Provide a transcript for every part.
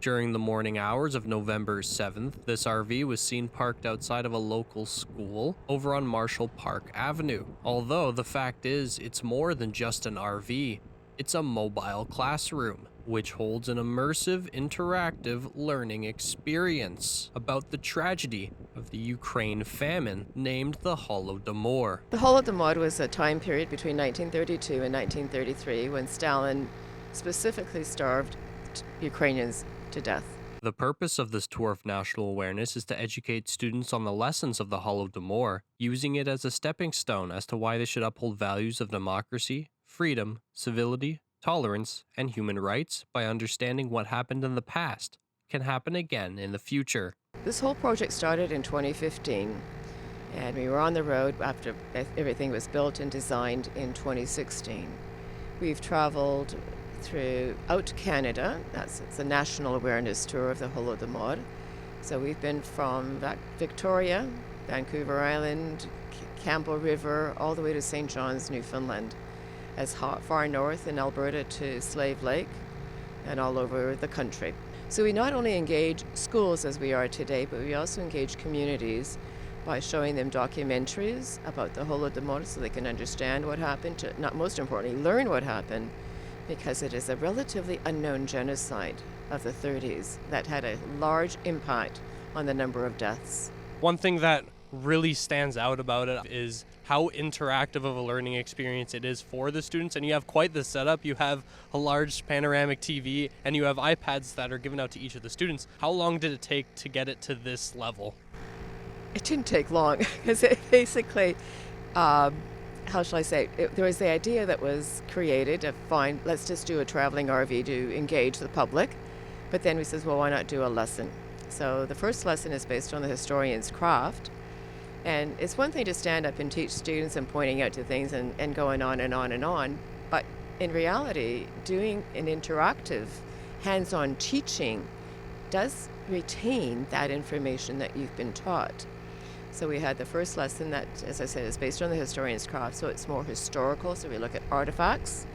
During the morning hours of November 7th, this RV was seen parked outside of a local school over on Marshall Park Avenue. Although the fact is, it's more than just an RV. It's a mobile classroom, which holds an immersive, interactive learning experience about the tragedy of the Ukraine famine named the Holodomor. The Holodomor was a time period between 1932 and 1933 when Stalin specifically starved Ukrainians to death. The purpose of this tour of national awareness is to educate students on the lessons of the Holodomor, using it as a stepping stone as to why they should uphold values of democracy, freedom, civility, tolerance, and human rights by understanding what happened in the past can happen again in the future. This whole project started in 2015, and we were on the road after everything was built and designed in 2016. We've traveled throughout Canada. It's a national awareness tour of the Holodomor. So we've been from Victoria, Vancouver Island, Campbell River, all the way to St. John's, Newfoundland, as far north in Alberta to Slave Lake, and all over the country. So we not only engage schools as we are today, but we also engage communities by showing them documentaries about the Holodomor so they can understand what happened, not most importantly, learn what happened, because it is a relatively unknown genocide of the 30s that had a large impact on the number of deaths. One thing that really stands out about it is how interactive of a learning experience it is for the students, and you have quite the setup. You have a large panoramic TV and you have iPads that are given out to each of the students. How long did it take to get it to this level? It didn't take long because it basically, how shall I say, there was the idea that was created of fine, let's just do a traveling RV to engage the public. But then we says, well, why not do a lesson? So the first lesson is based on the historian's craft. And it's one thing to stand up and teach students and pointing out to things and going on and on and on. But in reality, doing an interactive, hands-on teaching does retain that information that you've been taught. So we had the first lesson that, as I said, is based on the historian's craft, so it's more historical. So we look at artifacts,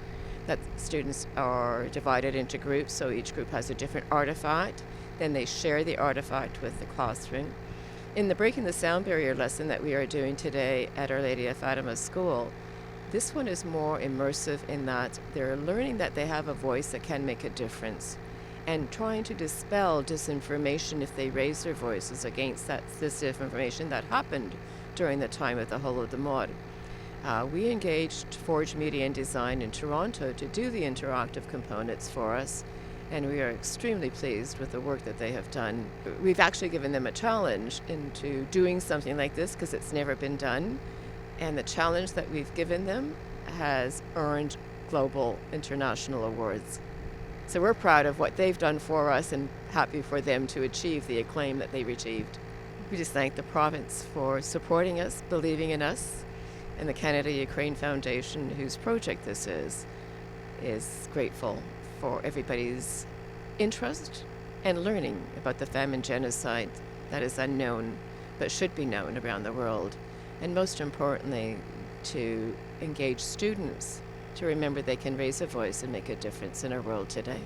that students are divided into groups, so each group has a different artifact. Then they share the artifact with the classroom. In the Breaking the Sound Barrier lesson that we are doing today at Our Lady of Fatima School, this one is more immersive in that they're learning that they have a voice that can make a difference, and trying to dispel disinformation if they raise their voices against this disinformation that happened during the time of the Holodomor. We engaged Forge Media and Design in Toronto to do the interactive components for us, and we are extremely pleased with the work that they have done. We've actually given them a challenge into doing something like this because it's never been done, and the challenge that we've given them has earned global international awards. So we're proud of what they've done for us and happy for them to achieve the acclaim that they've achieved. We just thank the province for supporting us, believing in us, and the Canada-Ukraine Foundation, whose project this is grateful for everybody's interest and learning about the famine genocide that is unknown but should be known around the world. And most importantly, to engage students to remember they can raise a voice and make a difference in our world today.